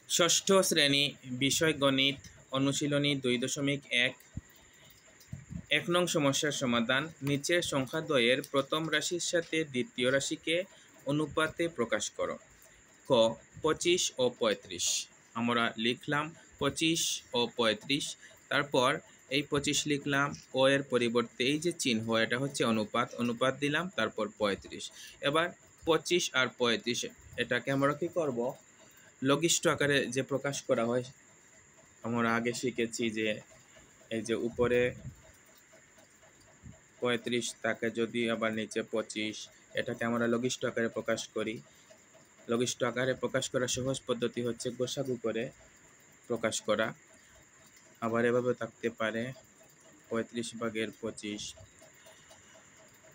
ষষ্ঠ শ্রেণী বিষয় গণিত অনুশীলনী 2.1 এক নং সমস্যার সমাধান। নিচের সংখ্যাদ্বয়ের প্রথম রাশির সাথে দ্বিতীয় রাশিকে অনুপাতে প্রকাশ করো। ক 25 ও 35। আমরা লিখলাম 25 ও 35, তারপর এই 25 লিখলাম, ও এর পরিবর্তে এই যে চিহ্ন এটা হচ্ছে অনুপাত দিলাম, তারপর 35। এবার 25 আর 35 এটাকে আমরা কি করব, লঘিষ্ঠ আকারে যে প্রকাশ করা হয়। আমরা আগে শিখেছি যে এই যে উপরে 35 তাকে যদি আবার নিচে 25, এটাকে আমরা লঘিষ্ঠ আকারে প্রকাশ করি। লঘিষ্ঠ আকারে প্রকাশ করার সহজ পদ্ধতি হচ্ছে গোসাগু করে প্রকাশ করা। আবার এভাবে থাকতে পারে 35/25।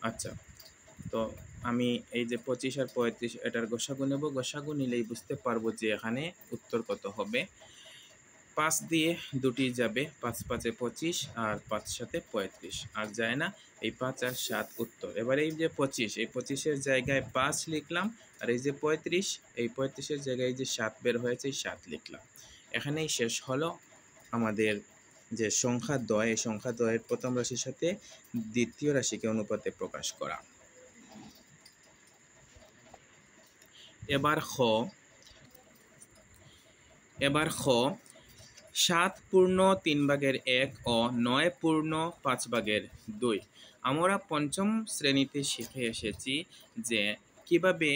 আচ্ছা, তো আমি এই যে 25 আর 35 এটার গোসাগু নেব। গোসাগু নিলেই বুঝতে পারবো যে এখানে উত্তর কত হবে। 5 দিয়ে দুটি যাবে, 5 5 25 আর 5 সাথে 35, আর যায় না। এই 5 আর 7 উত্তর। এবার এই যে 25, এই 25-এর জায়গায় 5 লিখলাম, আর এই যে 35, এই 35-এর জায়গায় যে 7 বের হয়েছে, এই 7 লিখলাম। এখানেই শেষ হলো আমাদের যে সংখ্যাদ্বয়, এই সংখ্যাদ্বয়ের প্রথম রাশির সাথে দ্বিতীয় রাশিকে অনুপাতে প্রকাশ করা। এবার খ 7 পূর্ণ 3/1 ও 9 পূর্ণ 5/2। আমরা পঞ্চম শ্রেণীতে শিখে এসেছি যে কিভাবে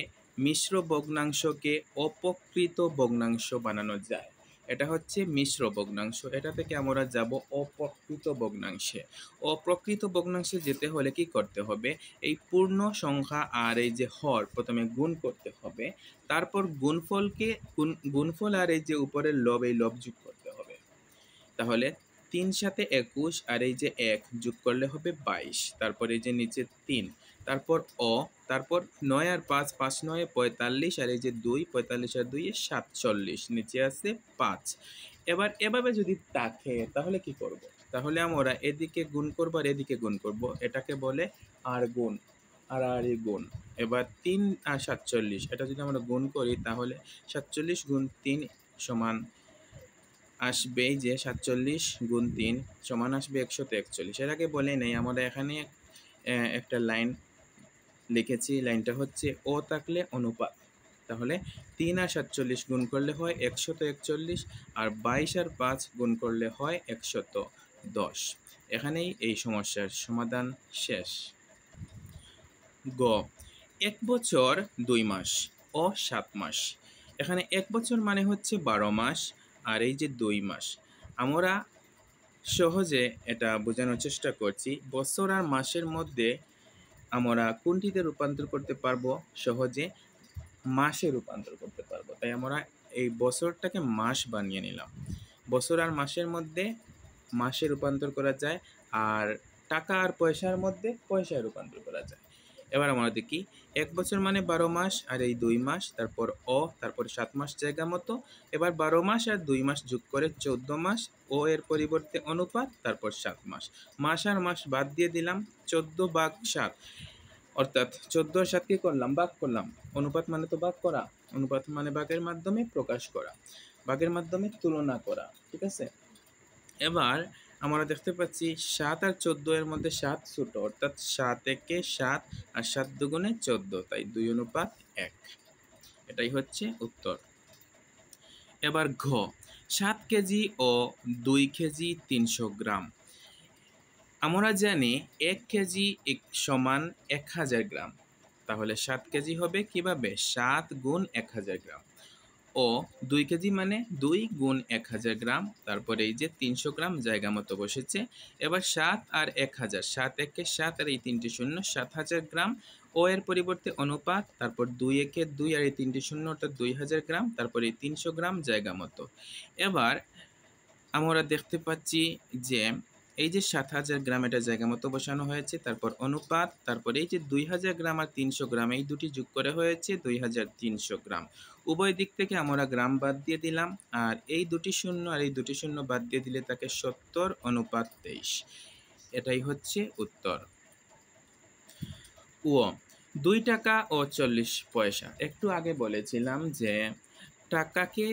মিশ্র ভগ্নাংশকে অপ্রকৃত ভগ্নাংশ বানানো যায়। এটা হচ্ছে মিশ্র ভগ্নাংশ, এটা থেকে আমরা যাব অপ্রকৃত ভগ্নাংশে। অপ্রকৃত ভগ্নাংশে যেতে হলে কি করতে হবে, এই পূর্ণ সংখ্যা আর এই যে হর প্রথমে গুণ করতে হবে, তারপর গুণফল আর এই যে উপরের লব, এই লব যোগ করতে হবে। তাহলে 3 সাথে 21 আর এই যে 1 যোগ করলে হবে 22, তারপর এই যে নিচে 3, তারপর তারপর 9 আর 5, 5 9 45, আর এই যে 2, 45 আর 2 47, নিচে আছে 5। এবার এভাবে যদি থাকে তাহলে কি করব, তাহলে আমরা এদিকে গুণ করব আর এদিকে গুণ করব, এটাকে বলে আর গুণ আর গুণ। এবার 3 আর 47 এটা যদি আমরা গুণ করি তাহলে 47 গুণ 3 সমান আসবে যে 47 গুণ 3 সমান আসবে 141। এটাকে বলে নেই, আমরা এখানে একটা লাইন লিখেছি, লাইনটা হচ্ছে ও থাকলে অনুপাত। তাহলে 3 আর 47 গুণ করলে হয় 141, আর 22 আর 5 গুণ করলে হয় 110। এখানেই এই সমস্যার সমাধান শেষ। গ 1 বছর 2 মাস ও 7 মাস। এখানে 1 বছর মানে হচ্ছে 12 মাস, আর এই যে 2 মাস, আমরা সহজে এটা বোঝানোর চেষ্টা করছি। বছর আর মাসের মধ্যে আমরা কোনটিতে রূপান্তর করতে পারবো, সহজে মাসে রূপান্তর করতে পারবো। তাই আমরা এই বছরটাকে মাস বানিয়ে নিলাম। বছর আর মাসের মধ্যে মাসে রূপান্তর করা যায়, আর টাকা আর পয়সার মধ্যে পয়সায় রূপান্তর করা যায়। এবার আমরা দেখি 1 বছর মানে 12 মাস, আর এই 2 মাস, তারপর 7 মাস জায়গা মতো। এবার 12 মাস আর 2 মাস যোগ করে 14 মাস, ও এর পরিবর্তে অনুপাত, তারপর 7 মাস। মাস আর মাস বাদ দিয়ে দিলাম, 14/7, অর্থাৎ 14 আর 7 কি করলাম, ভাগ করলাম। অনুপাত মানে তো ভাগ করা, অনুপাত মানে ভাগের মাধ্যমে প্রকাশ করা, ভাগের মাধ্যমে তুলনা করা, ঠিক আছে। এবার আমরা দেখতে পাচ্ছি 7 আর 14 এর মধ্যে 7 ছোট, অর্থাৎ 7 একে 7 আর 7 দুগুণে 14, তাই 2:1। এটাই হচ্ছে উত্তর। এবার ঘ 7 কেজি ও 2 কেজি 300 গ্রাম। আমরা জানি 1 কেজি সমান 1000 গ্রাম। তাহলে 7 কেজি হবে কিভাবে, 7 গুণ 1000 গ্রাম, ও 2 কেজি মানে 2 গুণ 1000 গ্রাম, তারপরে এই যে 300 গ্রাম জায়গা মতো বসেছে। এবার 7 আর 1000, 7 একে 7 আর এই 3টি শূন্য, 7000 গ্রাম। ও এর পরিবর্তে অনুপাত, তারপর 2 একে 2 আর এই 3টি শূন্য, অর্থাৎ 2000 গ্রাম, তারপর এই 300 গ্রাম জায়গা মতো। এবার আমরা দেখতে পাচ্ছি যে এই যে 7000 গ্রাম এটা জায়গা মতো বসানো হয়েছে, তারপর অনুপাত, তারপর এই যে 2000 গ্রাম আর 300 গ্রাম এই দুটি যোগ করে হয়েছে 2300 গ্রাম। উভয় দিক থেকে আমরা গ্রাম বাদ দিয়ে দিলাম, আর এই দুটি শূন্য আর এই দুটি শূন্য বাদ দিয়ে দিলে তাকে 70:23। এটাই হচ্ছে উত্তর। ও 2 টাকা ও 40 পয়সা। একটু আগে বলেছিলাম যে টাকাকে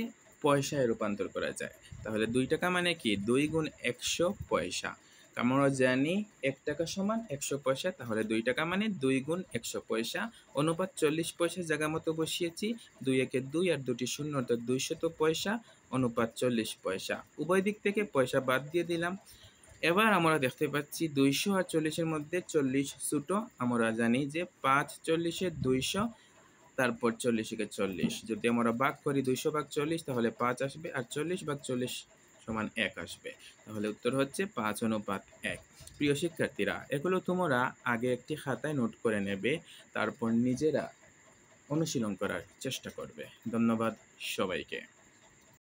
পয়সায় রূপান্তর করা যায়। তাহলে 2 টাকা মানে কি 2 গুণ 100 পয়সা। আমরা জানি 1 টাকা সমান 100 পয়সা, তাহলে 2 টাকা মানে 2 গুণ 100 পয়সা। অনুপাত 40 পয়সা জায়গা মতো বসিয়েছি। 2 একে 2 আর 2টি শূন্য অর্থাৎ 200 পয়সা অনুপাত 40 পয়সা। উভয় দিক থেকে পয়সা বাদ দিয়ে দিলাম। এবার আমরা দেখতে পাচ্ছি 200 আর 40-এর মধ্যে 40 ছোট। আমরা জানি যে 5 40-এ 200, তারপর 40-কে 40। যদি আমরা ভাগ করি 200 ভাগ 40 তাহলে 5 আসবে, আর 40 ভাগ 40 সমান 1 আসবে। তাহলে উত্তর হচ্ছে 5 অনুপাত 1। প্রিয় শিক্ষার্থীরা, এগুলো তোমরা আগে একটি খাতায় নোট করে নেবে, তারপর নিজেরা অনুশীলন করার চেষ্টা করবে। ধন্যবাদ সবাইকে।